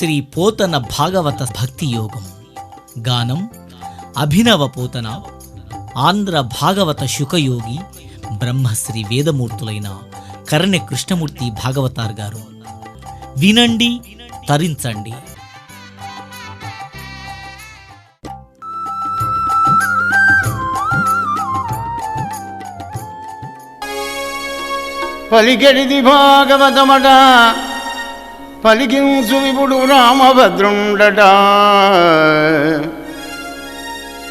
శ్రీ పోతన భాగవత భక్తి యోగం. గానం అభినవ పోతన. ఆంధ్ర భాగవత శుకయోగి బ్రహ్మశ్రీ వేదమూర్తులైన కరణె కృష్ణమూర్తి భాగవతార్ గారు. వినండి, తరించండి. పలికెడిది భాగవతమట, పలికించు విపుడు రామభద్రుండట.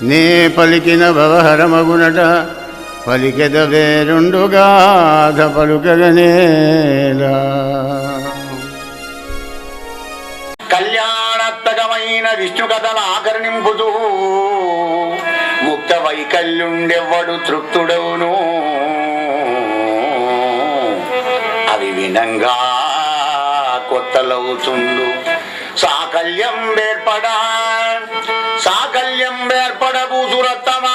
నే పలికిన భవహరమగునట, పలికెద వేరుండుగాథ పలుకగనేలా. కళ్యాణాత్మకమైన విష్ణు కథల ఆకర్ణింపుతూ ముక్త వైకల్యుండెవ్వడు తృప్తుడవును. అవి వినంగా కొత్తలవుతుండు సాకల్యం వేర్పడ భూసురత్తమా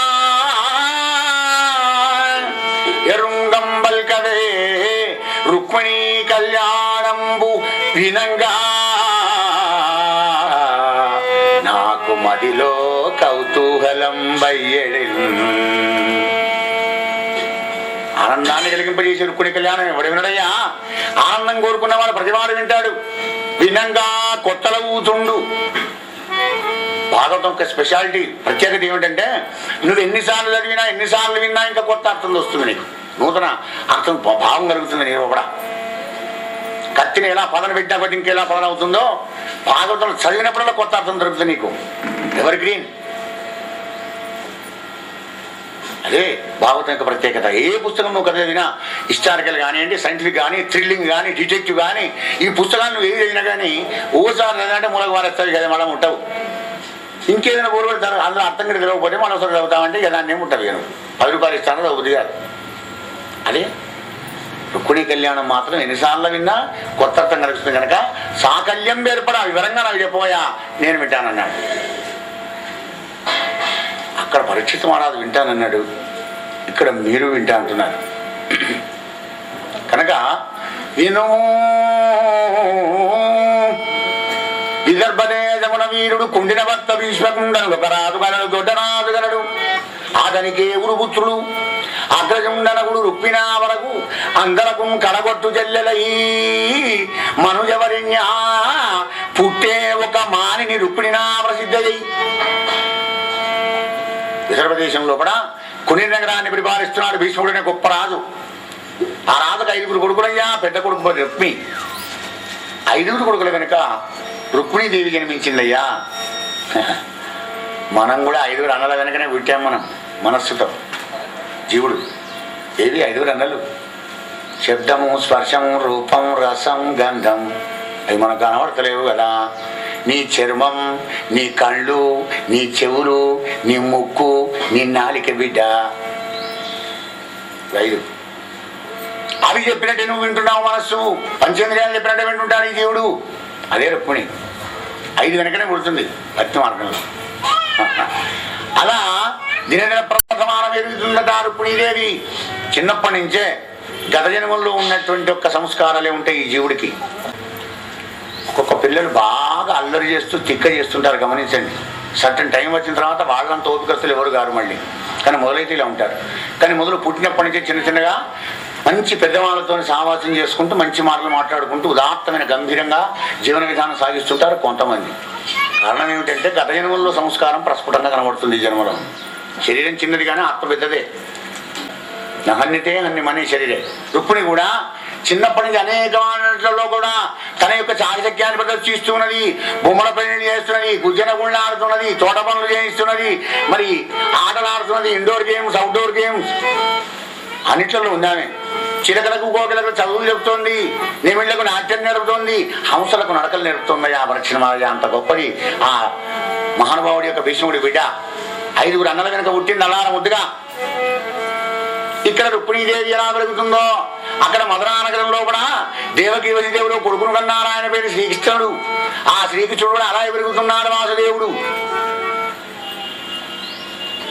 ఎరుంగంబల్ కదే రుక్మిణీ కళ్యాణంబు వినంగా నాకు మదిలో కౌతూహలం బయ్యడి. ఆనందాన్ని కలిగింపజేసే రుక్మిణి కళ్యాణం ఎవడు వినడయ్యా? ఆనందం కోరుకున్నవాడు ప్రతివాడు వింటాడు. వినంగా కొత్తలవుతుండు. భాగవతం యొక్క స్పెషాలిటీ, ప్రత్యేకత ఏమిటంటే నువ్వు ఎన్నిసార్లు చదివినా ఎన్నిసార్లు విన్నా ఇంకా కొత్త అర్థం వస్తుంది. నీకు నూతన అర్థం భావం కలుగుతుంది. నేను కూడా కత్తిని ఎలా పదన పెట్టినా బట్టి ఇంకెలా పదన అవుతుందో భాగవతం చదివినప్పుడల్లా కొత్త అర్థం దొరుకుతుంది నీకు. Ever green. అదే భాగవతం యొక్క ప్రత్యేకత. ఏ పుస్తకం నువ్వు కథ చదివినా, హిస్టారికల్ కానివ్వండి, సైంటిఫిక్ కానీ, థ్రిల్లింగ్ కానీ, డిటెక్టివ్ కానీ, ఈ పుస్తకాలు నువ్వు ఏది చదివినా కానీ ఓసారి చదివినంటే మూలకు వారేస్తావు కదా, మనం ఉంటావు. ఇంకేదైనా ఊరు పెడతారు, అందులో అర్థం కూడా తెలియకపోతే మనం ఒకసారి చదువుతామంటే దాన్ని ఏముంటుంది. నేను 10 రూపాయలు ఇస్తాను చదువుతుంది కాదు. అదే రుక్మిణీ కళ్యాణం మాత్రం ఎన్నిసార్లు విన్నా కొత్త అర్థం కలుగుతుంది కనుక సాకల్యం ఏర్పడా వివరంగా నాకు చెప్పబోయా నేను వింటానన్నాడు. అక్కడ పరీక్షిత మహారాజు వింటానన్నాడు, ఇక్కడ మీరు వింటా అంటున్నారు కనుక విను. విదర్భదేశమున వీరుడు కుండిన భర్త భీష్మకుండను ఒక రాజు గలడు, దొడ్డరాజు గలడు. అతనికి ఉరుపుత్రుడు అగ్రజుండనగుడు రుక్మిణా వరకు అందరకు కడగొట్టు చెల్లెలై మనుజవరిణ్య పుట్టే ఒక మానిని రుక్మిణా ప్రసిద్ధయ్యి. విదర్భదేశం లోపల కొన్ని నగరాన్ని పరిపాలిస్తున్నాడు భీష్ముడనే గొప్ప రాజు. ఆ రాజుకు 5 కొడుకులయ్యా. పెద్ద కొడుకు రుక్మి. 5 కొడుకుల కనుక రుక్మిణీదేవి జన్మించిందయ్యా. మనం కూడా 5 అన్నల వెనకనే పుట్టాం. మనం మనస్సుతో జీవుడు ఏవి 5 అన్నలు? శబ్దము, స్పర్శము, రూపం, రసం, గంధం. అవి మనకు కనబడతలేవు కదా. నీ చర్మం, నీ కళ్ళు, నీ చెవులు, నీ ముక్కు, నీ నాలిక బిడ్డ 5. అవి చెప్పినట్టే నువ్వు వింటున్నావు. మనస్సు పంచేంద్రియాలు చెప్పినట్టే వింటుంటాడు ఈ జీవుడు. అదే రుక్మిణి 5 వెనకనే పుడుతుంది భక్తి మార్గంలో. అలా దినదిన ప్రవర్తమానం ఎదుగుతుందట రుక్మిణీదేవి. చిన్నప్పటి నుంచే గత జన్మల్లో ఉన్నటువంటి ఒక్క సంస్కారాలే ఉంటాయి ఈ జీవుడికి. ఒక్కొక్క పిల్లలు బాగా అల్లరి చేస్తూ తిక్క చేస్తుంటారు, గమనించండి. సర్టన్ టైం వచ్చిన తర్వాత వాళ్ళంత ఓపికస్తులు ఎవరు గారు మళ్ళీ, కానీ మొదలైతే ఇలా ఉంటారు. కానీ మొదలు పుట్టినప్పటి నుంచే చిన్న చిన్నగా మంచి పెద్దవాళ్ళతో సహవాసం చేసుకుంటూ మంచి మాటలు మాట్లాడుకుంటూ ఉదాత్తమైన గంభీరంగా జీవన విధానం సాగిస్తుంటారు కొంతమంది. కారణం ఏమిటంటే గత జన్మల్లో సంస్కారం ప్రస్ఫుటంగా కనబడుతుంది. ఈ జన్మలో శరీరం చిన్నది కానీ ఆత్మ పెద్దదే. నహన్నితే అన్ని మనీ శరీరే. రుక్మిణి కూడా చిన్నప్పటి నుంచి అనేక వాటిలో కూడా తన యొక్క చాకచక్యాన్ని ప్రదర్శిస్తున్నది. బొమ్మల పనులు చేస్తున్నది, గుజ్జన గుళ్ళు ఆడుతున్నది, తోట పనులు చేయిస్తున్నది, మరి ఆటలు ఆడుతున్నది, ఇండోర్ గేమ్స్, అవుట్డోర్ గేమ్స్ అన్నిట్లలో ఉందామె. చిలకలకు కోకిలకు చదువులు చెబుతోంది, నిమిళ్లకు నాట్యం నేర్పుతోంది, హంసలకు నడకలు నేర్పుతుంది. ఆ పరీక్షణ అంత గొప్పది ఆ మహానుభావుడి యొక్క భీష్ముడి బిడ్డ. 5 అన్నల వెనుక పుట్టింది అల్లార ముద్దుగా. ఇక్కడ రుక్మిణీదేవి ఎలా పెరుగుతుందో అక్కడ మధురానగరంలో కూడా దేవకీ వసుదేవుడు కొడుకును కన్నారు. ఆయన పేరు శ్రీకృష్ణుడు. ఆ శ్రీకృష్ణుడు అలా పెరుగుతున్నాడు వాసుదేవుడు.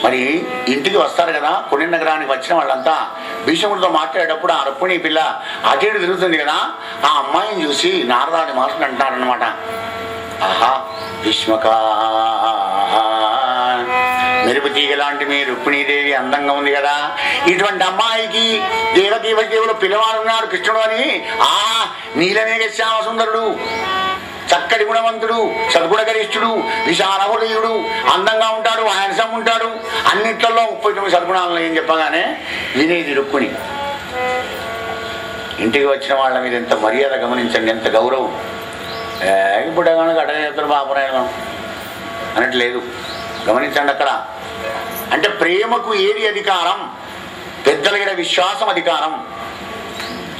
మరి ఇంటికి వస్తారు కదా, కొన్ని నగరానికి వచ్చిన వాళ్ళంతా భీష్ముడితో మాట్లాడేటప్పుడు ఆ రుక్మిణీ పిల్ల అటు ఇటు తిరుగుతుంది కదా, ఆ అమ్మాయిని చూసి నారదాది మాటలు అంటారనమాట. ఆహా భీష్మక మెరుపు తీగ లాంటి మీ రుక్మిణీదేవి అందంగా ఉంది కదా, ఇటువంటి అమ్మాయికి దేవకీ వల్దేవులు పిల్లవాడు ఉన్నాడు కృష్ణుడు అని, నీలమేఘ శ్యామ సుందరుడు, చక్కటి గుణవంతుడు, సద్గుణగరిష్ఠుడు, విశాల హృదయుడు, అందంగా ఉంటాడు, హ్యాండ్సమ్ ఉంటాడు, అన్నిట్లలో 39 సద్గుణాలను ఏం చెప్పగానే వినేది రుక్మిణి. ఇంటికి వచ్చిన వాళ్ళ మీద ఎంత మర్యాద గమనించండి, ఎంత గౌరవం. ఇప్పుడు కనుక అడగేస్తారు బాపరాయణం అనట్లేదు, గమనించండి అక్కడ. అంటే ప్రేమకు ఏది అధికారం? పెద్దల మీద విశ్వాసం అధికారం.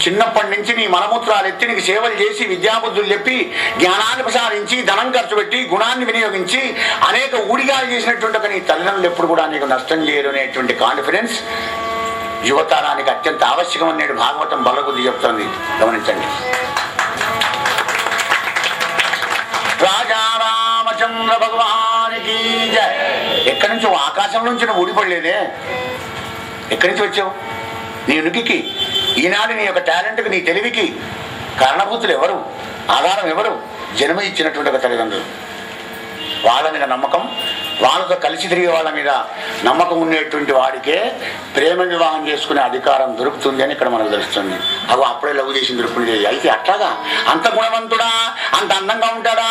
చిన్నప్పటి నుంచి నీ మలమూత్రాలు ఎత్తి నీకు సేవలు చేసి విద్యాబుద్ధులు చెప్పి జ్ఞానాన్ని ప్రసాదించి ధనం ఖర్చు పెట్టి గుణాన్ని వినియోగించి అనేక ఊడిగాలు చేసినటువంటి ఒక నీ తల్లిదండ్రులు ఎప్పుడు కూడా నీకు నష్టం చేయరు అనేటువంటి కాన్ఫిడెన్స్ యువతరానికి అత్యంత ఆవశ్యకం అనేది భాగవతం బలబుద్ధి చెప్తుంది, గమనించండి. రాజా రామచంద్ర భగవానికి జై. ఎక్కడి నుంచి ఆకాశం నుంచి నువ్వు ఊడిపడలేదే, ఎక్కడి నుంచి వచ్చావు? నీ ఉనికికి, ఈనాడు నీ యొక్క టాలెంట్కి, నీ తెలివికి కారణభూతులు ఎవరు? ఆధారం ఎవరు? జన్మ ఇచ్చినటువంటి ఒక తల్లిదండ్రులు. వాళ్ళ మీద నమ్మకం, వాళ్ళతో కలిసి తిరిగే వాళ్ళ మీద నమ్మకం ఉండేటువంటి వాడికే ప్రేమ వివాహం చేసుకునే అధికారం దొరుకుతుంది అని ఇక్కడ మనకు తెలుస్తుంది. అవి అప్పుడే లవ్ చేసి దొరుకుతుంది. అయితే అట్లాగా అంత గుణవంతుడా, అంత అందంగా ఉంటాడా?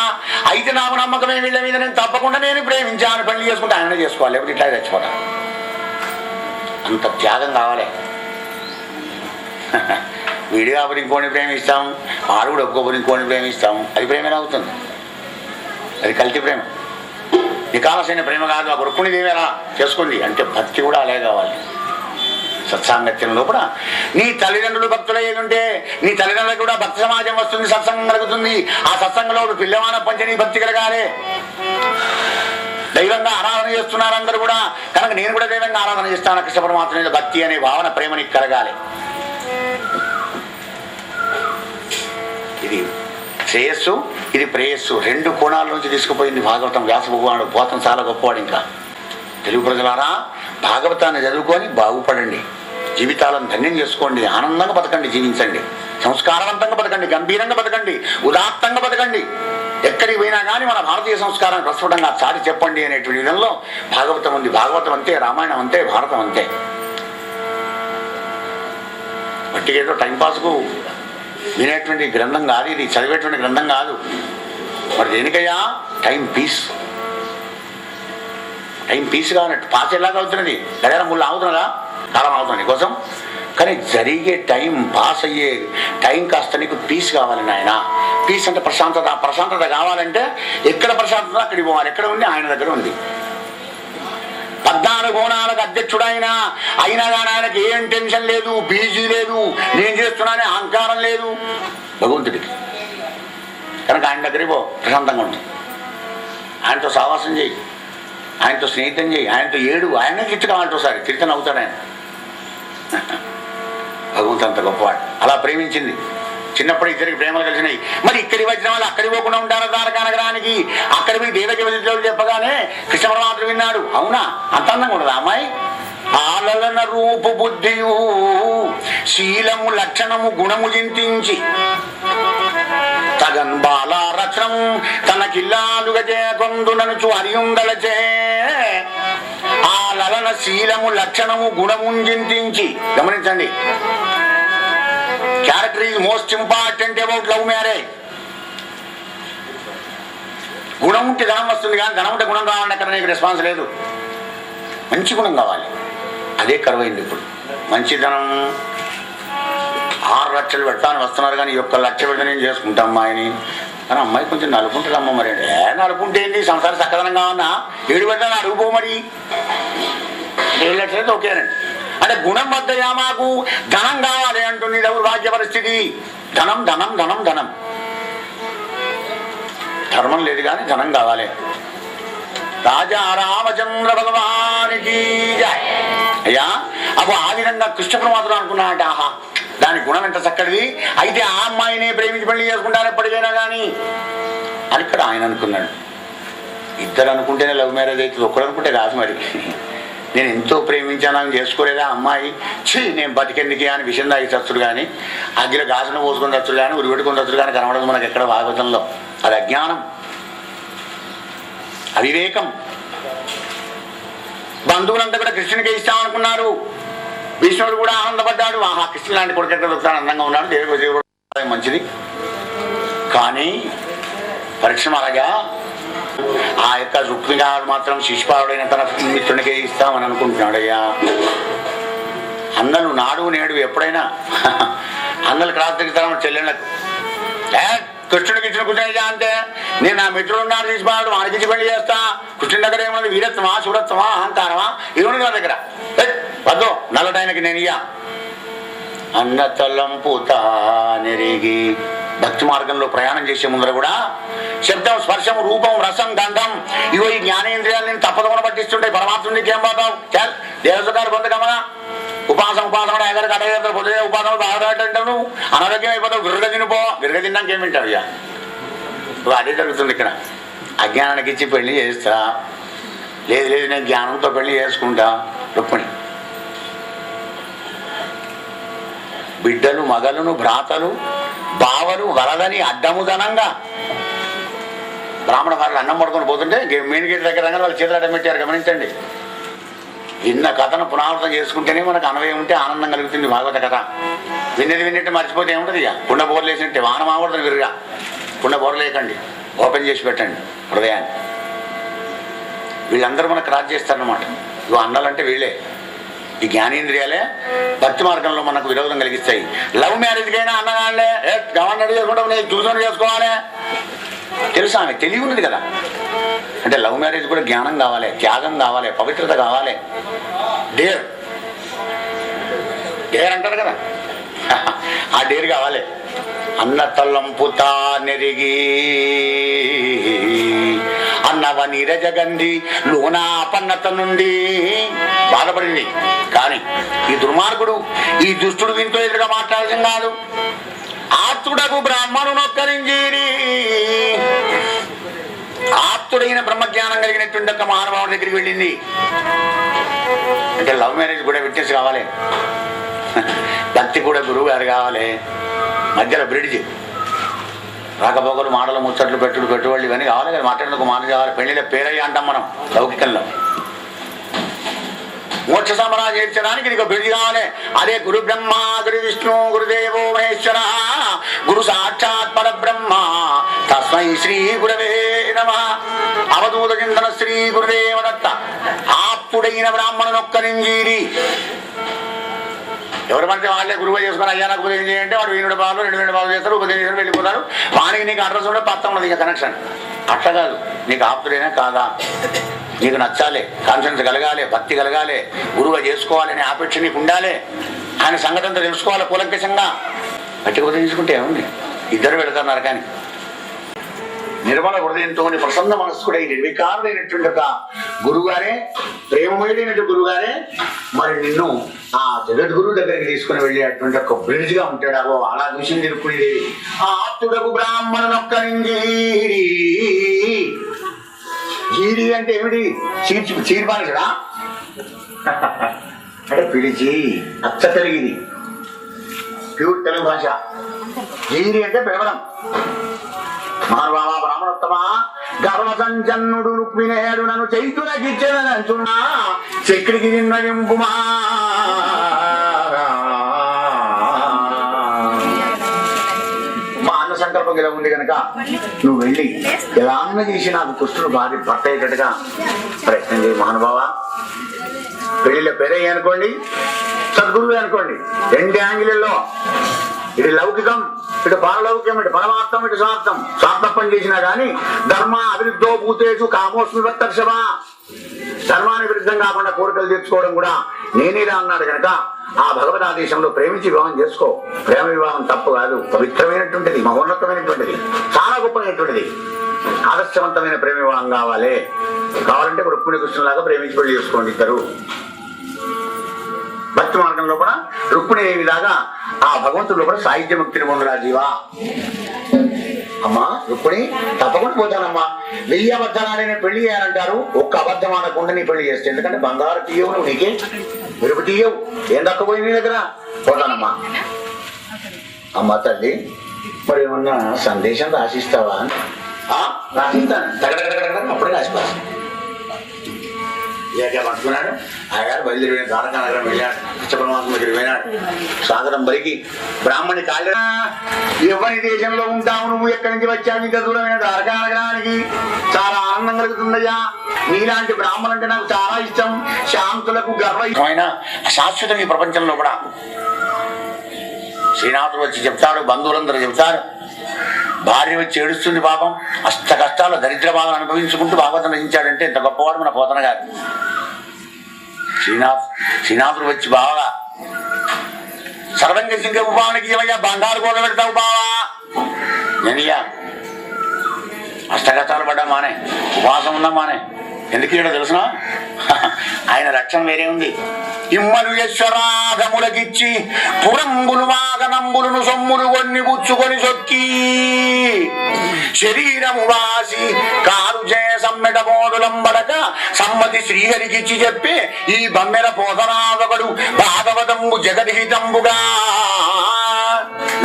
అయితే నాకు నమ్మకమే వీళ్ళ మీద, నేను తప్పకుండా నేను ప్రేమించాను, పెళ్లి చేసుకుంటే ఆయన చేసుకోవాలి, లేకపోతే ఇట్లా తెచ్చుకోవడం. అంత త్యాగం కావాలి. వీడి కాబట్టి ఇంకోని ప్రేమిస్తాం, వాడు కూడా ఒక్కొక్కరు ఇంకోని ప్రేమిస్తాం, అది ప్రేమ అవుతుంది, అది కల్తీ ప్రేమ. నికాలసైన ప్రేమ కాదు. ఆ రుక్మిణీదేవి ఎలా చేసుకుంది అంటే భక్తి కూడా అలాగే కావాలి. సత్సాంగత్యంలో కూడా నీ తల్లిదండ్రులు భక్తులు ఏదుంటే నీ తల్లిదండ్రులకు కూడా భక్తి సమాజం వస్తుంది, సత్సంగం కలుగుతుంది. ఆ సత్సంగంలో పిల్లవాన పంచని భక్తి కలగాలి. దైవంగా ఆరాధన చేస్తున్నారు అందరూ కూడా, కనుక నేను కూడా దైవంగా ఆరాధన చేస్తాను, కృష్ణ పరమాత్మ మీద భక్తి అనే భావన ప్రేమ నీకు కలగాలి. ఇది శ్రేయస్సు, ఇది ప్రేయస్సు, రెండు కోణాల నుంచి తీసుకుపోయింది భాగవతం. వ్యాస భగవానుడు పోతం చాలా గొప్పవాడు. ఇంకా తెలుగు ప్రజలారా, భాగవతాన్ని చదువుకొని బాగుపడండి, జీవితాలను ధన్యం చేసుకోండి, ఆనందంగా బతకండి, జీవించండి, సంస్కారవంతంగా బతకండి, గంభీరంగా బతకండి, ఉదాత్తంగా బతకండి. ఎక్కడికి పోయినా కానీ మన భారతీయ సంస్కారాన్ని ప్రస్ఫుటంగా చాటి చెప్పండి అనేటువంటి విధంలో భాగవతం ఉంది. భాగవతం అంతే, రామాయణం అంతే, భారతం అంతే. వట్టికేదో టైంపాస్కు వినేటువంటి గ్రంథం కాదు ఇది, చదివేటువంటి గ్రంథం కాదు. మరి దేనికయ్యా? Time piece. టైం పీస్ కావాలంటే పాస్ ఎలాగ అవుతున్నది? గడియార ముళ్ళు ఆగుతున్నదా? కాలం అవుతుంది కోసం. కానీ జరిగే టైం, పాస్ అయ్యే టైం కాస్త నీకు పీస్ కావాలి నాయన. పీస్ అంటే ప్రశాంతత. ప్రశాంతత కావాలంటే ఎక్కడ ప్రశాంతత అక్కడికి పోవాలి. ఎక్కడ ఉంది? ఆయన దగ్గర ఉంది. 14 కోణాలకు అధ్యక్షుడు అయినా కానీ ఆయనకి ఏం టెన్షన్ లేదు, బీజీ లేదు, నేను చేస్తున్నానే అహంకారం లేదు భగవంతుడికి. కనుక ఆయన దగ్గరికి పో, ప్రశాంతంగా ఉంటుంది. ఆయనతో సావాసం చేయి, ఆయనతో స్నేహితం చేయి, ఆయనతో ఏడు, ఆయనే తిట్టు కావాలంటే ఒకసారి తిరిగి నవ్వుతాడు ఆయన. భగవంతుడు అంత గొప్పవాడు. అలా ప్రేమించింది. చిన్నప్పుడు ఇద్దరికి ప్రేమలు కలిసినాయి. మరి ఇక్కడికి వచ్చిన వాళ్ళు అక్కడికి పోకుండా ఉంటారు ద్వారకా నగరానికి. అక్కడ పోయి దేవకి వదిలి చెప్పగానే కృష్ణ పరమాత్ముడు విన్నాడు. అవునా, అంత అందంగా ఉండదు అమ్మాయి? ఆలలన రూపు బుద్ధియు శీలము లక్షణము గుణము చింతించి తగన్ బాలా రచనము తనకిల్లాలుగా చేకొందుననుచు హరియుందలచే ఆ లలన శీలము లక్షణము గుణము చింతించి. గమనించండి, character is most important about love marriage. గుణం ఉంటే ధనం వస్తుంది, కానీ ధనం ఉంటే గుణం కావాలంటే అక్కడ నీకు రెస్పాన్స్ లేదు. మంచి గుణం కావాలి, అదే కరువైంది ఇప్పుడు. మంచి ధనం 6 లక్షలు పెట్టాలని వస్తున్నారు, కానీ 1 లక్ష పెడితే నేను చేసుకుంటా అమ్మాయిని. కానీ అమ్మాయి కొంచెం నలుపుంటుంది అమ్మ. మరి నలుపుంటే ఏంటి? సంసారం చక్కదనం కావన్నా 7 పెట్టాలని అడుగుపో. మరి 7 లక్షలు అయితే ఓకేనండి. అంటే గుణం వద్దయా, మాకు ధనం కావాలి అంటుంది దౌర్భాగ్య పరిస్థితి. ధనం ధనం ధనం ధనం. ధర్మం లేదు కానీ ధనం కావాలి. రాజా రామచంద్ర భగవానికి జై. అయ్యా అప్పుడు ఆ విధంగా కృష్ణ పరమాత్ముడు అనుకున్నాడంటే, ఆహా దాని గుణం ఎంత చక్కటిది, అయితే ఆ అమ్మాయిని ప్రేమించి పెళ్లి చేసుకుంటాను ఎప్పటికైనా కానీ అని ఇక్కడ ఆయన అనుకున్నాడు. ఇద్దరు అనుకుంటేనే లవ్ మ్యారేజ్ అవుతుంది, ఒక్కడు అనుకుంటే కాదు. మరి నేను ఎంతో ప్రేమించాను అని చేసుకోలేదా అమ్మాయి? నేను బతికెందుకే అని విషయం తాగి చచ్చుడు కానీ, అగ్గిలో గాజును పోసుకొని చచ్చుడు కానీ, ఉరి పెట్టుకొని చచ్చుడు కానీ కనబడదు మనకు ఎక్కడ భాగవతంలో. అది అజ్ఞానం. అవివేకం. బంధువులంతా కూడా కృష్ణునికి ఇస్తామనుకున్నారు. భీష్ముడు కూడా ఆనందపడ్డాడు. ఆహా, కృష్ణుడు లాంటి కొడుకు ఎక్కడ దొరుకుతాడు, అందంగా ఉన్నాడు, దేవుడు మంచిది. కానీ పరిశ్రమగా ఆ యొక్క రుక్మిణాడు మాత్రం శిశుపాలుడైన తన మిత్రునికే ఇస్తామని అనుకుంటున్నాడయ్యా. అన్నలు నాడు నేడు ఎప్పుడైనా అన్నలు క్రాంతికి చెల్లెళ్ళకు కృష్ణుడికి ఇచ్చిన కూర్చొని అంటే నేను నా మిత్రుడు ఉన్నాడు శిశుపాలుడు, వాడికిచ్చి పెళ్లి చేస్తా. కృష్ణుడి దగ్గర ఏమన్నది వీరత్వమా, శూరత్వమా, అహంకారమా? ఇరువుని నా దగ్గర వద్దు, నల్లటైనకి నేను ఇయ్యా. అన్న తలంపుతా నెరిగి భక్తి మార్గంలో ప్రయాణం చేసే ముందర కూడా శబ్దం, స్పర్శం, రూపం, రసం, గంధం ఇవో ఈ జ్ఞానేంద్రియాలు నేను తప్పకుండా పట్టిస్తుంటాయి. పరమాత్ముడికి ఏం పోతావు? చాలు దేవసకాలు పొందగమన ఉపాసన కూడా ఎగరికి అడగ పొద్దుగా ఉపాసనలు బాగా అంటావు. అనారోగ్యం అయిపోతావు, విరగ తినిపో. విరగ తిన్నాక ఏం వింటావు? ఇక అదే జరుగుతుంది ఇక్కడ. అజ్ఞానానికి ఇచ్చి పెళ్లి చేస్తా, లేదు లేదు నేను జ్ఞానంతో పెళ్లి చేసుకుంటా. రుక్మిణి బిడ్డలు, మగలను, భ్రాతలు, బావలు వరదని అడ్డముదనంగా బ్రాహ్మణ వారిని అన్నం పడుకొని పోతుంటే మెయిన్ గేట్ దగ్గర వాళ్ళు చేతులు అడ్డం పెట్టారు. గమనించండి. విన్న కథను పునరావృతం చేసుకుంటేనే మనకు అన్వయం ఉంటే ఆనందం కలుగుతుంది. భాగవత కథ విన్నట్టు మర్చిపోతే ఏముంటుంది? ఇక కుండ బోర్లు వేసినట్టే వాన మావడుతుంది విరుగా. కుండ బోర్లు వేయకండి, ఓపెన్ చేసి పెట్టండి హృదయాన్ని. వీళ్ళందరూ మనకు రాజు చేస్తారన్నమాట. ఇగో అన్నాలంటే వీళ్ళే. ఈ జ్ఞానేంద్రియాలే భక్తి మార్గంలో మనకు విరోధం కలిగిస్తాయి. లవ్ మ్యారేజ్కైనా అన్నగాళ్ళే గవర్నర్ చేసుకుంటా, నేను చూసుకొని చేసుకోవాలి. తెలుసా? ఆమె తెలివి ఉన్నది కదా. అంటే లవ్ మ్యారేజ్ కూడా జ్ఞానం కావాలి, త్యాగం కావాలి, పవిత్రత కావాలి. డేర్ డేర్ అంటారు కదా, ఆ డేర్ కావాలి. అన్న తల్లంపుతా నెరిగి అన్నవ నీరజగంధి లోనా అపన్నత నుండి బాధపడింది. కానీ ఈ దుర్మార్గుడు, ఈ దుష్టుడు వీంతో ఎదురుగా మాట్లాడటం కాదు. ఆప్తుడకు బ్రాహ్మణునొక్కరింజీరి, ఆప్తుడైన బ్రహ్మజ్ఞానం కలిగినటువంటి ఒక మహానుభావుడి దగ్గరికి వెళ్ళింది. అంటే లవ్ మ్యారేజ్ కూడా విట్నెస్ కావాలి, భక్తి కూడా గురువు గారు కావాలి. మధ్యలో బ్రిడ్జ్, రాకపోకలు, మాటలు, ముచ్చట్లు, పెట్టుబడులు ఇవన్నీ కావాలి కదా. మాట్లాడేందుకు మాట కావాలి. పెళ్లిలో పేరయ్య అంటాం మనం లౌకికంలో. మోక్ష సమరా చేర్చడానికి నీకు బ్రిడ్జ్ కావాలి. అదే గురు బ్రహ్మ, గురు విష్ణు, గురుదేవో మహేశ్వర, గురు సాక్షాత్ పరబ్రహ్మ, తస్మై శ్రీ గురవే నమః. అవధూత చింతన శ్రీ గురుదేవదత్త. ఆప్తుడైన బ్రాహ్మణునొక్కరింజీరి. ఎవరు పడితే వాళ్ళే గురువు చేసుకుని అయ్యా నాకు ఉపదేశం చేయంటే వాడు 2 బాలు 2 బాలు చేస్తారు, ఉపదేశం చేస్తారు, వెళ్ళిపోతారు. వానికి నీకు అడ్రస్ ఉంటే పత్తం ఉన్నది, ఇంకా కనెక్షన్. అట్లా కాదు. నీకు ఆప్తుడైనా కాదా, నీకు నచ్చాలి, కాన్ఫిడెన్స్ కలగాలి, భక్తి కలగాలి, గురువుగా చేసుకోవాలనే ఆపేక్ష నీకు ఉండాలి. ఆయన సంగతి అంతా తెలుసుకోవాలి కూలంకషంగా. గట్టిగా తీసుకుంటే ఏముంది, ఇద్దరు పెడతారు కానీ. నిర్మల హృదయంతో ప్రసన్న మనస్కుడై నిర్వికారుడైనటువంటి ఒక గురువుగారే, ప్రేమమయుడైనటువంటి గురువుగారే మరి నిన్ను ఆ జగద్గురువు దగ్గరికి తీసుకుని వెళ్ళేటువంటి ఒక బ్రిడ్జ్ గా ఉంటాడు. అవో అలా విషయం తెలుపుకునేది. ఆ ఆప్తుడకు బ్రాహ్మణునొక్కరింజీరి. జీరి అంటే ఏమిటి? చీర్పానిసడా అంటే పిలిచి, అచ్చ తెలుగుది, ప్యూర్ తెలుగు భాష. జీరి అంటే పిలవడం. మహానుభావ బ్రాహ్మణోత్తమ, గర్వ సంచన్నుడు రుక్మిణేయుడు నన్ను చైతునకిచ్చేదనంచున్నా చక్రికి నిన్నగింపుమా. మా అన్న సంకల్పం ఇలా ఉంది కనుక నువ్వు వెళ్ళి ఎలా అన్న చేసి నాకు కృష్ణుడు భార్య భర్త అయ్యేటట్టుగా ప్రయత్నం చేయి మహానుభావ. పెళ్లిలో పెరయ్యి అనుకోండి, సద్గురువు అనుకోండి, 2 యాంగిల్లో. ఇది లౌకికం, ఇటు పారలౌక్యం, ఇటు పరమార్థం, ఇటు స్వార్థం. స్వార్థపం చేసినా కానీ ధర్మ అభివృద్ధో భూతేషు కామోస్మి వత్తర్షవ. ధర్మానికి విరుద్ధం కాకుండా కోరికలు తెచ్చుకోవడం కూడా నేనేరా అన్నాడు కనుక ఆ భగవదాదేశంలో ప్రేమించి వివాహం చేసుకో. ప్రేమ వివాహం తప్పు కాదు, పవిత్రమైనటువంటిది, మహోన్నతమైనటువంటిది, చాలా గొప్పమైనటువంటిది, ఆదర్శవంతమైన ప్రేమ వివాహం కావాలి. కావాలంటే రుక్మిణి కృష్ణులాగా ప్రేమించి పెళ్లి చేసుకోండి ఇద్దరు. భక్తి మార్గంలో కూడా రుక్మిణి విధాగా ఆ భగవంతుడిలో కూడా సాహిత్య ముక్తిని పొందరా జీవా. అమ్మా రుక్మిణి తప్పకుండా పోతానమ్మా. 1000 అబద్ధాలు పెళ్లి చేయాలంటారు, ఒక్క అబద్ధం ఆడకుండా నీ పెళ్లి చేస్తే. ఎందుకంటే బంగారు తీయవు, నువ్వు నీకే మెరుపు తీయవు, ఏం దక్కపోయి నీ దగ్గర. పోతానమ్మా. అమ్మ తల్లి మరి ఏమన్నా సందేశం రాసిస్తావా? రాసిస్తాను తగడగడగడ అప్పుడే రాసిపోతాను. ఇక పట్టుకున్నాడు. ఆయగారు బయలుదేరి ద్వారకా నగరం వెళ్ళాడు. కృష్ణపరమాత్మ దగ్గర వెళ్ళాడు. సాగరం బలికి బ్రాహ్మణి కాళ్ళ ఎవరి దేశంలో ఉంటావు, నువ్వు ఎక్కడి నుంచి వచ్చావు, ఇంత దూరమైన ద్వారకా నగరానికి చాలా ఆనందం కలుగుతుందయ్యా. నీలాంటి బ్రాహ్మణులు అంటే నాకు చాలా ఇష్టం. శాంతులకు గర్వమైన శాశ్వతం ఈ ప్రపంచంలో కూడా. శ్రీనాథుడు వచ్చి చెప్తాడు, బంధువులందరూ చెప్తారు. భార్య వచ్చి ఏడుస్తుంది పాపం. అష్ట కష్టాలు దరిద్ర బాధలు అనుభవించుకుంటూ భాగవతం రచించాడంటే ఇంత గొప్పవాడు మన పోతన గారు. శ్రీనాథుడు వచ్చి బావా సర్వంగ సింగ ఉపానికి ఏమయ్యా బంగారు కూడా పెడతావు బావా. నేనయ్యా అష్ట కష్టాలు పడ్డా మానే, ఉపవాసం ఉన్నా మానే. ఎందుకు ఇవ్వడో తెలుసునా? ఆయన రక్షణ వేరే ఉంది. ఇమ్మలు యశ్వరాధములకిచ్చి పురంబులు వాగనంబులను సొమ్ములు కొన్ని పుచ్చుకొని సొక్కి శరీరము వాసి కారు చే సమ్మెట మోడులంబడక సమ్మతి శ్రీహరికిచ్చి చెప్పి ఈ బమ్మెర పోతనాదొకడు భాగవతంబు జగద్హితంబుగా.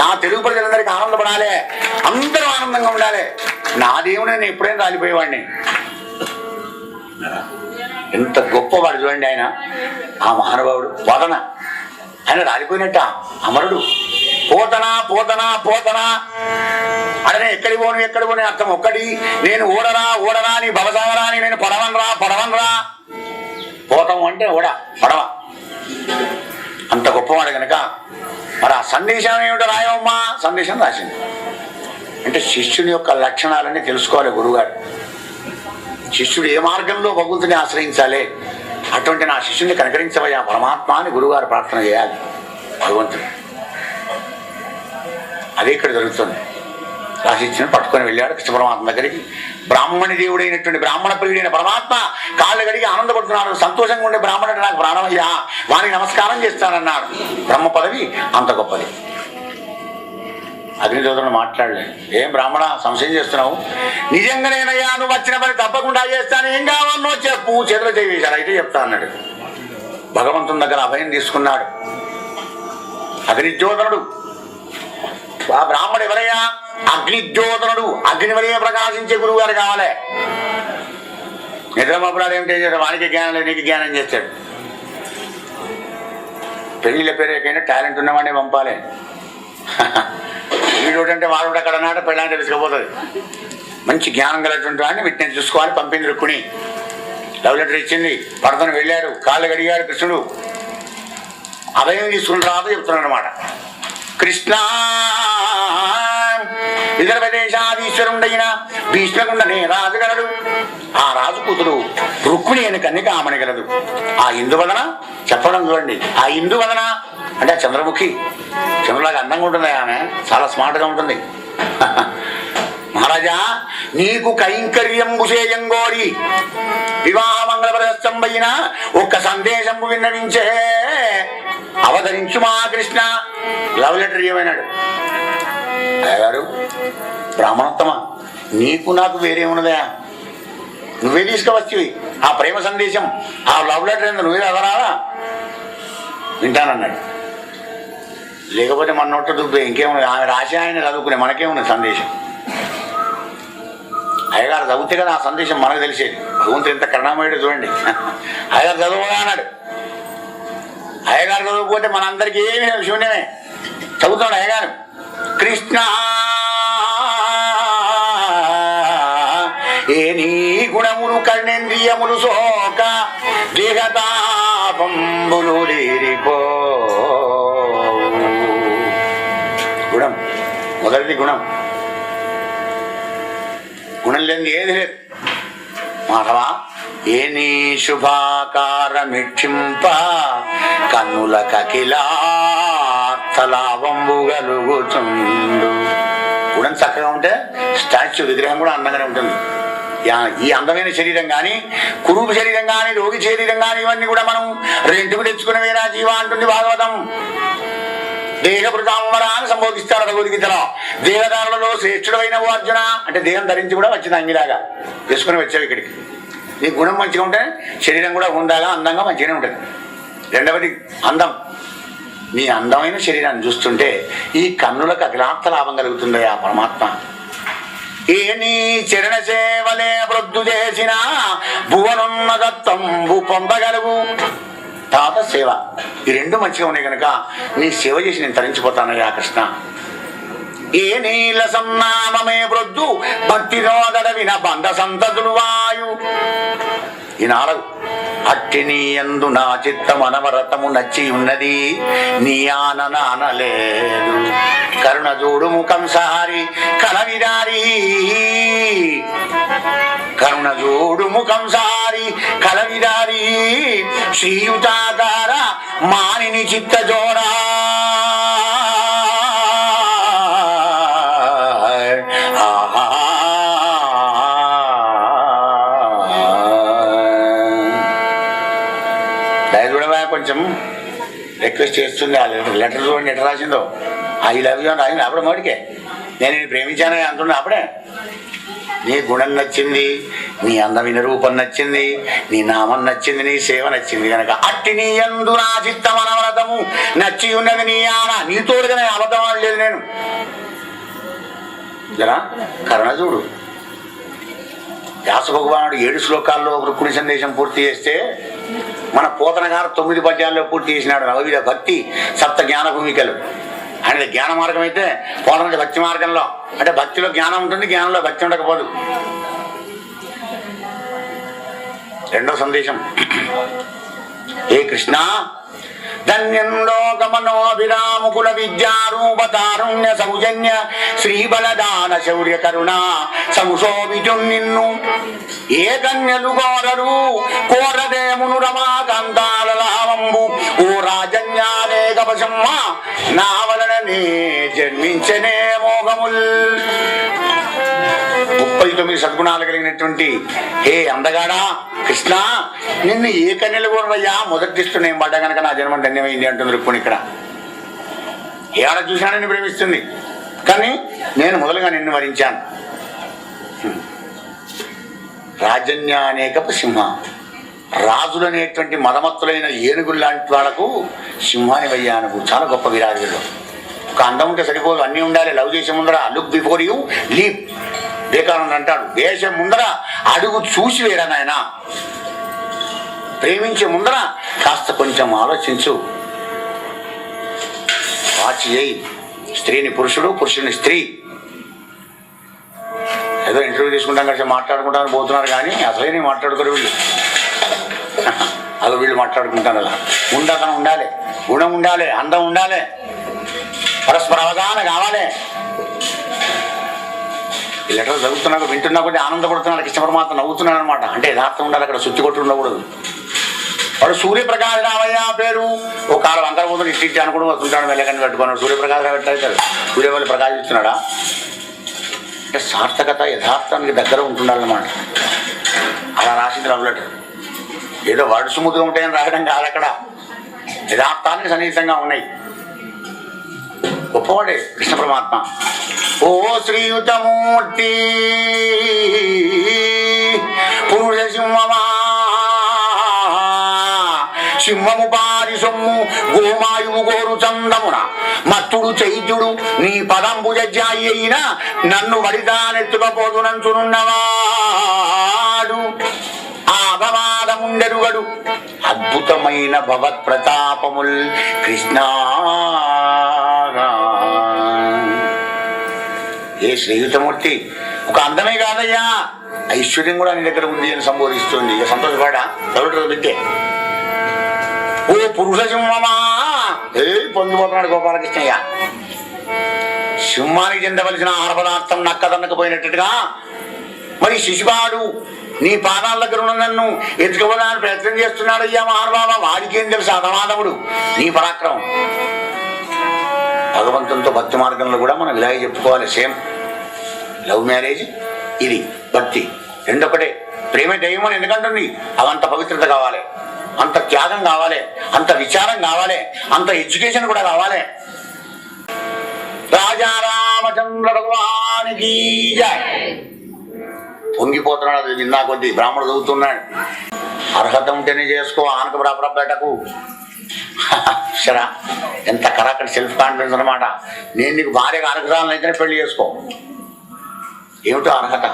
నా తెలుగు ప్రజలందరికీ ఆనందపడాలి, అందరూ ఆనందంగా ఉండాలి. నా దేవుడు నేను ఎప్పుడైనా రాలిపోయేవాడిని. ఎంత గొప్పవాడు చూడండి ఆయన, ఆ మహానుభావుడు పోతన. ఆయన రాలిపోయినట్ట అమరుడు. పోతనా పోతనా పోతనా అడనే ఎక్కడి పోను అర్థం ఒక్కటి. నేను ఓడరా నీ భవసాగరా అని నేను పడవనరా. పోతం అంటే ఓడ పడవ. అంత గొప్పవాడు కనుక మరి ఆ సందేశం ఏమిటో రాయవమ్మా. సందేశం రాసింది. అంటే శిష్యుని యొక్క లక్షణాలన్నీ తెలుసుకోవాలి గురువుగారు. శిష్యుడు ఏ మార్గంలో భగవంతుని ఆశ్రయించాలి, అటువంటి నా శిష్యుని కనుకరించవయ్యా పరమాత్మ అని గురువుగారు ప్రార్థన చేయాలి భగవంతుడు. అదే ఇక్కడ జరుగుతుంది. రాశిష్యుని పట్టుకొని వెళ్ళాడు కృష్ణ పరమాత్మ దగ్గరికి. బ్రాహ్మణి దేవుడైనటువంటి బ్రాహ్మణ ప్రియుడైన పరమాత్మ కాళ్ళు గడిగి ఆనందపడుతున్నాడు. సంతోషంగా ఉండే బ్రాహ్మణుడు నాకు ప్రాణమయ్యా, వానికి నమస్కారం చేస్తానన్నాడు. బ్రహ్మ పదవి అంత గొప్పది. అగ్నిదేవుడు మాట్లాడలేదు. ఏం బ్రాహ్మణ సంశయం చేస్తున్నావు? నిజంగానేనయ్యా, నువ్వు వచ్చిన పని తప్పకుండా చేస్తాను, ఏం కావాలనో చెప్పు, చేతులు చేశారు అయితే చెప్తా అన్నాడు. భగవంతుని దగ్గర అభయం తీసుకున్నాడు. అగ్నిజ్యోతనుడు ఆ బ్రాహ్మడు ఎవరయ్యా? అగ్నిజ్యోతనుడు. అగ్ని వలె ప్రకాశించే గురువు గారు కావాలి. నిద్రమపురాలు ఏమిటి చేశాడు? వానికి జ్ఞానం లేదు, నీకు జ్ఞానం చేస్తాడు. పెళ్లిళ్ళ పేరుకైనా టాలెంట్ ఉన్నవాడిని పంపాలి. వీడోటంటే వాడు అక్కడ నాట పెళ్ళంటే తీసుకుపోతుంది. మంచి జ్ఞానం కలిగినటువంటి వాడిని వీటిని చూసుకోవాలి. పంపింది రుక్కుని లవ్ లెటర్ ఇచ్చింది. భరతను వెళ్ళాడు, కాళ్ళు గడిగాడు కృష్ణుడు. అభయం తీసుకుని రాదు చెప్తున్నాడు అనమాట. కృష్ణ విదర్భ దేశాధీశ్వరుడైన భీష్మకుండనే రాజుగలడు. ఆ రాజు కూతురు రుక్మిణి అని కన్నిక ఆమనగలదు. ఆ ఇందువలన చెప్పడం చూడండి. ఆ ఇందువలన అంటే చంద్రముఖి, చంద్రులాగా అందంగా ఉంటుంది ఆమె, చాలా స్మార్ట్గా ఉంటుంది. మహారాజా నీకు కైంకర్యంబు చేయంగోరి వివాహ మంగళప్రదస్తంబైన ఒక్క సందేశంబు విన్నవించే అవతరించు మా కృష్ణ. లవ్ లెటర్ ఏమైనాడు అయ్యగారు? బ్రాహ్మణోత్తమ, నీకు నాకు వేరే ఉన్నదా? నువ్వే తీసుకువచ్చి ఆ ప్రేమ సందేశం, ఆ లవ్ లెటర్ ఏందో నువ్వే చదవరాదా? వింటానన్నాడు. లేకపోతే మన నోట దుబ్బే ఇంకేమున్నది? ఆమె రాసి ఆయన చదువుకునే మనకేమున్నది సందేశం? అయ్యగారు చదివితే కదా ఆ సందేశం మనకు తెలిసేది. భగవంతుడు ఎంత కరుణామయుడు చూడండి. అయ్యగారు చదువుగా అన్నాడు. అయ్యగారు చదువుకోతే మనందరికీ ఏమి శూన్యమే. చదువుతాడు అయ్యగారు. కృష్ణ ఏ నీ గుణములు కర్ణేంద్రియములు సోక దేహతాపంబులు తీరిపో. గుణం మొదటిది. గుణం లేని ఏది లేదు. మాధవా ఏ నీ శుభాకారమిక్షింప కన్నుల కకిలావంబు గలుగుచుండు. గుణం చక్కగా ఉంటే స్టాచ్యూ విగ్రహం కూడా అందంగానే ఉంటుంది. ఈ అందమైన శరీరం కానీ, కురూపు శరీరం కానీ, రోగి శరీరం కానీ ఇవన్నీ కూడా మనం రెండుకు తెచ్చుకునేవేనా జీవా అంటుంది భాగవతం. దేహభృతాంబర అని సంబోధిస్తాడు భగవద్గీతలో. దేహదారులలో శ్రేష్ఠుడైన అర్జున అంటే దేహం ధరించి కూడా వచ్చింది అంగిలాగా వేసుకుని వచ్చావు ఇక్కడికి. నీ గుణం మంచిగా ఉంటే శరీరం కూడా ఉండాగా అందంగా మంచిగానే ఉంటుంది. రెండవది అందం. నీ అందమైన శరీరాన్ని చూస్తుంటే ఈ కన్నులకు అతిలాప్త లాభం కలుగుతుంది ఆ పరమాత్మ. ఏ నీ చరణ సేవలే వృద్ధు చేసిన భువనున్న దత్తంబు పొందగలుగు. తాత సేవ, ఈ రెండు మంచిగా ఉన్నాయి కనుక నీ సేవ చేసి నేను తరించిపోతానయ్యా కృష్ణ. ఏ నీల సన్నామమే వృద్ధు భక్తి రోదడ విన బంధ సంతతులు వాయు. ఈ 4 అట్టి నీ యందు నా చిత్తమనవరతము నచ్చి ఉన్నది, నీ ఆననానలేదు. కరుణ చూడు ముఖం సారి కలవిదారి, కరుణ చూడు ముఖం సారి కలవిదారి. శ్రీయుతాకార మానిని చిత్త జోడా. కొంచెం రిక్వెస్ట్ చేస్తుంది. ఆ లెటర్ చూడండి ఎట్లా రాసిందో. ఐ లవ్ యూ అని రాసింది అప్పుడే మోడికే. నేను నేను ప్రేమించానని అంటున్నా అప్పుడే. నీ గుణం నచ్చింది, నీ అందమైన రూపం నచ్చింది, నీ నామం నచ్చింది, నీ సేవ నచ్చింది కనుక అట్టి నీ యందు నా చిత్తమనవరతము నచ్చి ఉన్నది నీ ఆన. నీతోడుగానే అబద్ధం ఆడలేదు నేను. జరా కరుణ చూడు. వ్యాస భగవానుడు 7 శ్లోకాల్లో రుక్మిణి సందేశం పూర్తి చేస్తే మన పోతన గారు 9 పద్యాల్లో పూర్తి చేసినాడు. నవవిధ భక్తి 7 జ్ఞాన భూమికలు. ఆయన జ్ఞాన మార్గం అయితే పోతన భక్తి మార్గంలో, అంటే భక్తిలో జ్ఞానం ఉంటుంది, జ్ఞానంలో భక్తి ఉండకపోదు. 2వ సందేశం. ఏ కృష్ణ ధన్యంలో గమనోభిరాముకుల విద్యారూపతారుణ్య సౌజన్య శ్రీబలదాన శౌర్య కరుణ సంశోభిజు నిన్ను. ఏ కన్యలు కోరరు కోరదేమును రమాకాంతాల లావంబు. ఓ రాజన్యాలేకపశమ్మ నా వలననే జన్మించనే మోహముల్. 39 సద్గుణాలు కలిగినటువంటి హే అందగాడా కృష్ణ, నిన్ను ఏ కన్యలు కోరయ్యా మొదటిస్తూ నేను పడ్డా కనుక నా జన్మ ధన్యమైంది అంటుంది రుక్మిణి. ఇక్కడ ఏడ చూసినా నిన్ను ప్రేమిస్తుంది, కానీ నేను మొదలుగా నిన్ను వరించాను. రాజన్యానేకపు సింహ, రాజులనేటువంటి మదమత్తులైన ఏనుగులు లాంటి వాళ్ళకు సింహాని వయ్యానుకు. చాలా గొప్ప విరాజులు. ఒక అందం ఉంటే సరిపోదు, అన్నీ ఉండాలి. లవ్ చేసే ముందర look before you leap. Vivekananda అంటాడు, వేసే ముందర అడుగు చూసి వేరా నాయన. ప్రేమించే ముందర కాస్త కొంచెం ఆలోచించు. వాచి చేయి. స్త్రీని పురుషుడు, పురుషుని స్త్రీ. ఏదో ఇంటర్వ్యూ తీసుకుంటాం కలిసి మాట్లాడుకుంటాను పోతున్నారు, కానీ అసలే మాట్లాడుకోరు వీళ్ళు. అదో వీళ్ళు మాట్లాడుకుంటాను. అలా ఉండకం ఉండాలి, గుణం ఉండాలి, అందం ఉండాలి, పరస్పర అవగాహన కావాలి. ఈ లెటర్ చదువుతున్నాక వింటున్నా కొద్ది ఆనందపడుతున్నాడు. కృష్ణ పరమాత్మ నవ్వుతున్నాడు అనమాట. అంటే యథార్థం ఉండాలి, అక్కడ శుద్ధి కొట్టి ఉండకూడదు. వాడు సూర్యప్రకాశ్ రావయ్య పేరు. ఒక కాలం అందరూ పోతుంది ఇచ్చి అనుకుని వస్తుంటాడు, వెళ్ళకని పెట్టుకున్నాడు. సూర్యప్రకాశ్ రావు ఎట్లయితాడు? సూర్యవల్లి ప్రకాశిస్తున్నాడా? అంటే సార్థకత యథార్థానికి దగ్గర ఉంటుండాలన్నమాట. అలా రాసింది లవ్ లెటర్. ఏదో వర్డ్స్ ముద్దుగా ఉంటాయని రాయడం కాదు, అక్కడ యథార్థానికి సన్నిహితంగా ఉన్నాయి. గొప్పవాడే కృష్ణ పరమాత్మ. ఓ శ్రీయుతమూర్తి పురుష సింహమా, సింహము పారి సొమ్ము గోమాయువు గోరు చందమున మత్తుడు చైత్యుడు నీ పదంబు జజ్జాయి అయినా నన్ను వడిదానెత్తుకపోదునంచునున్నవాడు. ఆ అపవాదముండెరుగడు అద్భుతమైన భగవత్ ప్రతాపముల్ కృష్ణ. ఏ శ్రీయుతమూర్తి, ఒక అందమే కాదయ్యా, ఐశ్వర్యం కూడా నీ దగ్గర ఉంది అని సంబోధిస్తుంది. ఇక సంతోషపడా దౌడు బిడ్డే. ఓ పురుష సింహమా, పొందిపోతున్నాడు గోపాలకృష్ణయ్య. సింహానికి చెందవలసిన ఆహార పదార్థం నక్కదన్నకపోయినట్టుగా మరి శిశుపాడు నీ పాదాల దగ్గర ఉన్న నన్ను ఎత్తుకోవడానికి ప్రయత్నం చేస్తున్నాడు. అయ్యా మహానుభావ, వాడికేం తెలుసు అధమాధవుడు నీ పరాక్రమం. భగవంతునితో భక్తి మార్గంలో కూడా మనం ఇలాగే చెప్పుకోవాలి. సేమ్ లవ్ మ్యారేజ్, ఇది భక్తి రెండొకటే. ప్రేమ దైవం అని ఎందుకంటుంది? అవంత పవిత్రత కావాలి, అంత త్యాగం కావాలి, అంత విచారం కావాలి, అంత ఎడ్యుకేషన్ కూడా కావాలి. రాజా రామచంద్ర భగవానికి జై. పొంగిపోతున్నాడు. అది విన్నా కొద్దీ బ్రాహ్మణుడు చదువుతున్నాడు. అర్హత ఉంటేనే చేసుకో, ఆనక బరాబరబెట్టకు. సరా ఎంత కరాకటి సెల్ఫ్ కాన్ఫిడెన్స్ అనమాట. నేను నీకు భార్యగా అనుగ్రహాలను అయితేనే పెళ్లి చేసుకో. ఏమిటో అర్హత.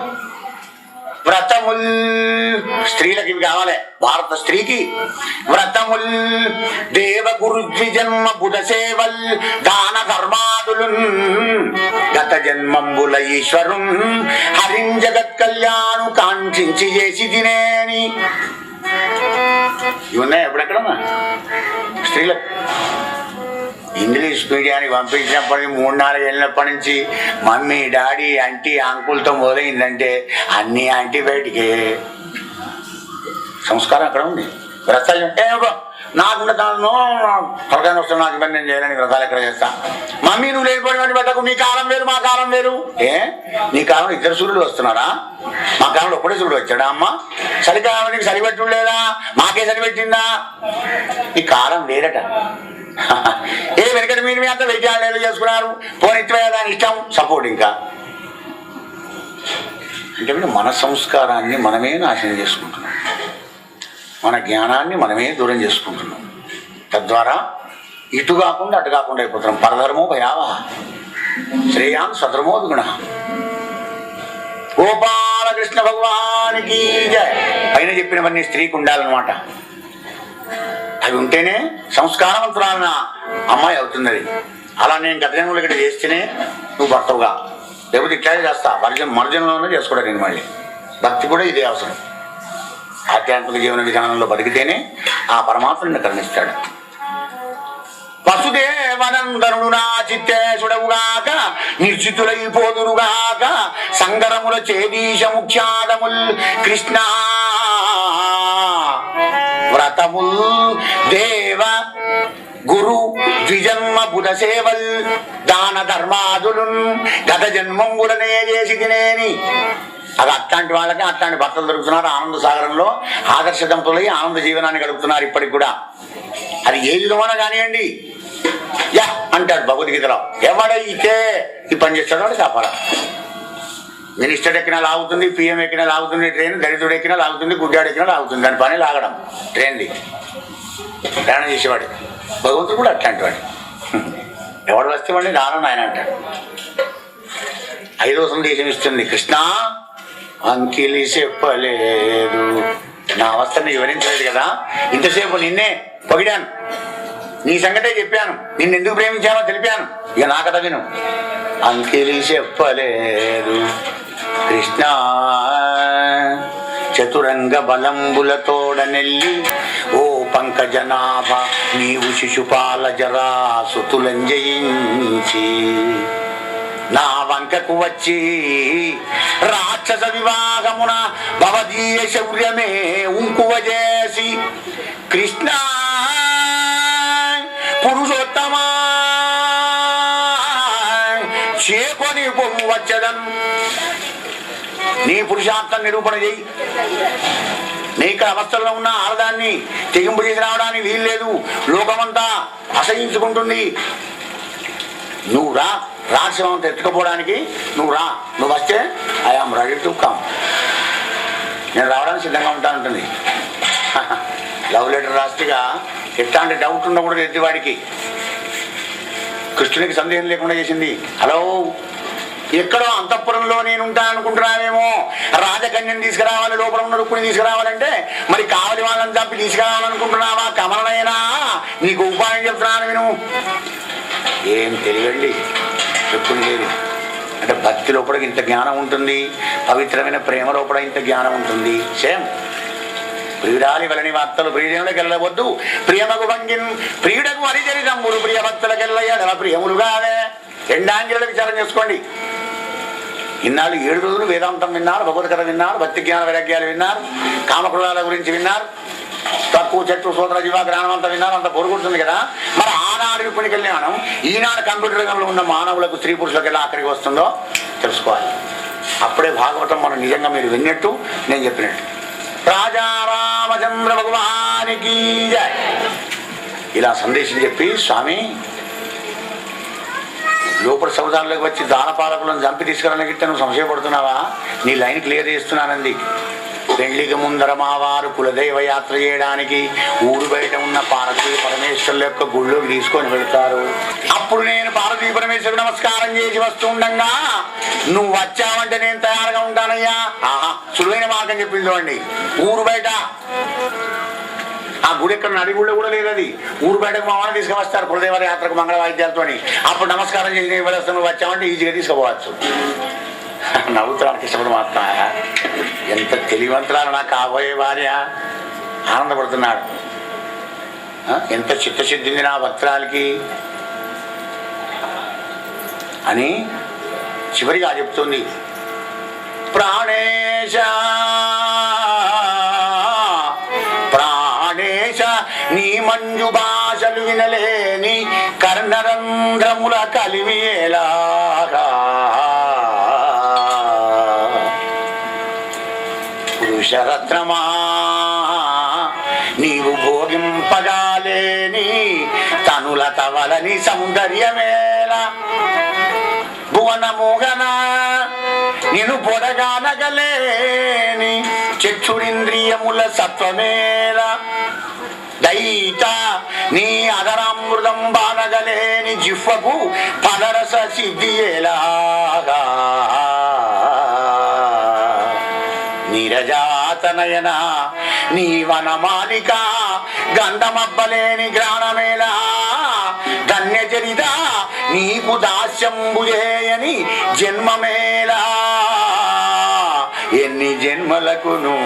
వ్రతముల్, స్త్రీలకు ఇవి కావాలి. భారత స్త్రీకి వ్రతముల్, దేవగురు ద్విజన్మ బుధ సేవల్, దాన ధర్మాదులు, గత జన్మంబుల ఈశ్వరున్ హరిం జగత్ కళ్యాణు కాంక్షించి చేసి తినేని. ఇవి ఉన్నాయి ఎప్పుడెక్కడమ్మా స్త్రీలకు. ఇంగ్లీష్ మీడియానికి పంపించినప్పటి నుంచి 3-4 ఏళ్ళప్పటి నుంచి మమ్మీ డాడీ ఆంటీ అంకుల్తో మొదలైందంటే అన్ని యాంటీబయాటికే. సంస్కారం అక్కడ ఉంది. వ్రతాలు అంటే నాకు తలకాయ వస్తాను, నాకు ఇబ్బంది నేను చేయాలని వ్రతాలు ఎక్కడ చేస్తా. మమ్మీ నువ్వు లేకపోయిన పెట్టకు, మీ కాలం వేరు మా కాలం వేరు. నీ కాలంలో 2 సూర్యుడు వస్తున్నారా? మా కాలంలో ఒకటే సూర్యుడు వచ్చాడా అమ్మ? చలికాలానికి సరిపెట్టు లేదా? మాకే సరిపెట్టిందా? ఈ కాలం వేరట. ఏ వెనకటి మీరు మీ అంతా వైద్యాలు చేసుకున్నారు, పోనిత్వే దాని ఇష్టం సపోర్ట్. ఇంకా అంటే మన సంస్కారాన్ని మనమే నాశనం చేసుకుంటున్నాం, మన జ్ఞానాన్ని మనమే దూరం చేసుకుంటున్నాం. తద్వారా ఇటు కాకుండా అటు కాకుండా అయిపోతున్నాం. పరధర్మో భయావహ శ్రేయాన్ సధర్మో విగుణ. గోపాలకృష్ణ భగవానికి జయ. పైన చెప్పినవన్నీ స్త్రీకి ఉండాలన్నమాట. అవి ఉంటేనే సంస్కారవంతురాలన్న అమ్మాయి అవుతుంది. అది అలా నేను గత జన్మలు ఇక్కడ చేస్తేనే నువ్వు భర్తవుగా, లేకపోతే ఇట్లాగే చేస్తా. మరుజన్మలోనే చేసుకోవడం. నేను మళ్ళీ భక్తి కూడా ఇదే అవసరం. ఆధ్యాత్మిక జీవన విధానంలో బతికితేనే ఆ పరమాత్మని కరుణిస్తాడు. వసుదేవనందనుడు నా చిత్తేశుడవుగాక, నిర్జితులైపోదురుగాక, సంగరముల చేదీశ ముఖ్యాదముల్ కృష్ణ. వ్రతముల్ దేవ గురు ద్విజన్మ బుధ సేవల్, దాన ధర్మాదులు, గత జన్మంబులనే చేసి తినేని. అది అట్లాంటి వాళ్ళకి అట్లాంటి భర్తలు దొరుకుతున్నారు. ఆనంద సాగరంలో ఆదర్శ దంపతులై ఆనంద జీవనాన్ని గడుపుతున్నారు ఇప్పటికి కూడా. అది ఏ విధమైన కానివ్వండి. యా అంటాడు భగవద్గీతలో, ఎవడైతే ఈ పని చేస్తాడో వాడు కాపాడా. మినిస్టర్ ఎక్కినా లాగుతుంది, పిఎం ఎక్కినా లాగుతుంది ట్రైన్, దళితుడు ఎక్కినా లాగుతుంది, గుడ్డాడు ఎక్కినా లాగుతుంది. దాని పని లాగడం ట్రైన్ది. ప్రయాణం చేసేవాడు భగవంతుడు కూడా అట్లాంటి వాడు. ఎవడు వస్తే వాడిని రానని ఆయన అంటాడు. 5వ సందేశం ఇస్తుంది. కృష్ణ అంకిలి చెప్పలేదు, నా అవస్థని వివరించలేదు కదా, ఇంతసేపు నిన్నే పొగిడాను, నీ సంగతే చెప్పాను, నిన్నెందుకు ప్రేమించానో తెలిపాను, ఇక నా కథ విను. అంకిలి చెప్పలేదు కృష్ణ, చతురంగ బలంబులతోడ నెల్లి, ఓ పంకజనాభ నీవు శిశుపాల జరా సుతులం జయించి, నా వంకకు వచ్చి రాక్షస వివాహమున భవదీయ శౌర్యమే ఉంకువ చేసి, కృష్ణ పురుషోత్తమా చేకొని పొమ్ము వచ్చదను. నీ పురుషార్థం నిరూపణ చేయి. నీ ఇక్కడ అవస్థల్లో ఉన్న ఆడదాన్ని తెగింపు చేసి రావడానికి వీల్లేదు. లోకమంతా అసహించుకుంటుంది. నువ్వు రా, రాక్షసంతా ఎత్తుకపోవడానికి నువ్వు రా. నువ్వు వస్తే ఐఆమ్ రెడీ టు కమ్, నేను రావడానికి సిద్ధంగా ఉంటానంటుంది. లవ్ లెటర్ రాస్తేగా ఎట్లాంటి డౌట్ ఉండకూడదు ఎత్తివాడికి. కృష్ణునికి సందేహం లేకుండా చేసింది. హలో, ఎక్కడో అంతఃపురంలో నేను ఉంటాను అనుకుంటున్నావేమో, రాజకన్యను తీసుకురావాలి, లోపల ఉన్న రుక్కుని తీసుకురావాలంటే మరి కావలి వాళ్ళని చంపి తీసుకురావాలనుకుంటున్నావా? కమలనైనా నీకు ఉపాయం చెప్తున్నాను విను. ఏం తెలియండి రుక్కుని లేదు అంటే భక్తి లోపల ఇంత జ్ఞానం ఉంటుంది, పవిత్రమైన ప్రేమ లోపల ఇంత జ్ఞానం ఉంటుంది. సేమ్ ప్రియురాలి వలని వార్తలు ప్రియజనులకు వెళ్ళవద్దు, ప్రియమగు భంగిన్ ప్రియుడకు హరిచరితములు ప్రియ భక్తులకెళ్ళ ప్రియములుగానే. 2 యాంగిళ్ళ విచారం చేసుకోండి. ఇన్నాళ్ళు 7 రోజులు వేదాంతం విన్నారు, భగవత్ కథ విన్నారు, భక్తి జ్ఞాన వైరాగ్యాలు విన్నారు, కామక్రోధాల గురించి విన్నారు, తక్కువ చెట్టు సోదర జీవ జ్ఞానం అంతా విన్నారు. అంత పొరుగుతుంది కదా. మరి ఆనాడు రుక్మిణి కళ్యాణం ఈనాడు కంప్యూటర్ రంగంలో ఉన్న మానవులకు, స్త్రీ పురుషులకు ఎలా అక్కడికి వస్తుందో తెలుసుకోవాలి. అప్పుడే భాగవతం మనం నిజంగా మీరు విన్నట్టు, నేను చెప్పినట్టు. రాజా రామచంద్ర భగవానికి జై. ఇలా సందేశం చెప్పి, స్వామి లోపల సముదాయంలోకి వచ్చి దానపాలకులను చంపి తీసుకురానికి నువ్వు సంశయపడుతున్నావా? నీ లైన్ క్లియర్ చేస్తున్నానంది. పెళ్లికి ముందర మా వారు కులదైవ యాత్ర చేయడానికి ఊరు బయట ఉన్న పార్వతీ పరమేశ్వరుల యొక్క గుళ్ళోకి తీసుకొని వెళ్తారు. అప్పుడు నేను పార్వతీ పరమేశ్వరుడు నమస్కారం చేసి వస్తుండగా నువ్వు వచ్చావంటే నేను తయారుగా ఉంటానయ్యా. ఆహా, సులువైన మార్గం చెప్పింది చూడండి. ఊరు బయట ఆ గుడి ఎక్కడ నడి గుళ్ళో కూడా లేదు, అది ఊరు బయటకు మా వాళ్ళని తీసుకువస్తారు కులదేవ యాత్రకు మంగళ వాయిద్యాలతో. అప్పుడు నమస్కారం చేసి నేను వెళ్ళొస్తాను, వచ్చామంటే ఈజీగా తీసుకుపోవచ్చు. నవ్వుతానికి ఇష్టపడి మాత్రం ఎంత తెలివంతురాలు నా కాబోయే భార్య, ఆనందపడుతున్నాడు. ఎంత చిత్తశుద్ధింది నా భక్తురాలకి అని చివరిగా చెప్తుంది. ప్రాణేశ ప్రాణేశ నీ మంజు భాషలు వినలేని కర్ణరంధ్రముల కలిమియేలాగా పురుషరత్నమా నీవు భోగింపగాలేని తనుల తవలని సౌందర్యమేలా భువనముగన నేను పొడగానగలేని చక్షురింద్రియముల సత్వమేలా దైత నీ అదరామృతం బానగలేని జిహ్వకు పదరస సిద్ధియేలాగా నీరజాతనయన నీ వనమాలిక గంధమబ్బలేని గ్రాణమేలా ధన్యచరిత నీకు దాస్యంబుజేయని జన్మమేలా ఎన్ని జన్మలకును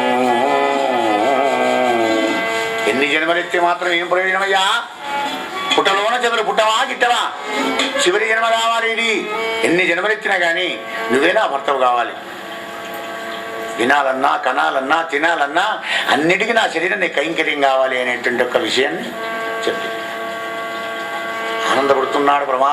ఎన్ని జన్మలెత్తే మాత్రం ఏం ప్రయోజనమయ్యా? పుట్టలోన చెవులు పుట్టవా గిట్టవా? చివరి జన్మ కావాలి. ఇది ఎన్ని జన్మలెత్తినా కానీ నువ్వేనా భర్తవు కావాలి. వినాలన్నా కనాలన్నా తినాలన్నా అన్నిటికీ నా శరీరం నీ కైంకర్యం కావాలి అనేటువంటి ఒక విషయాన్ని చెప్పి ఆనందపడుతున్నాడు ప్రమా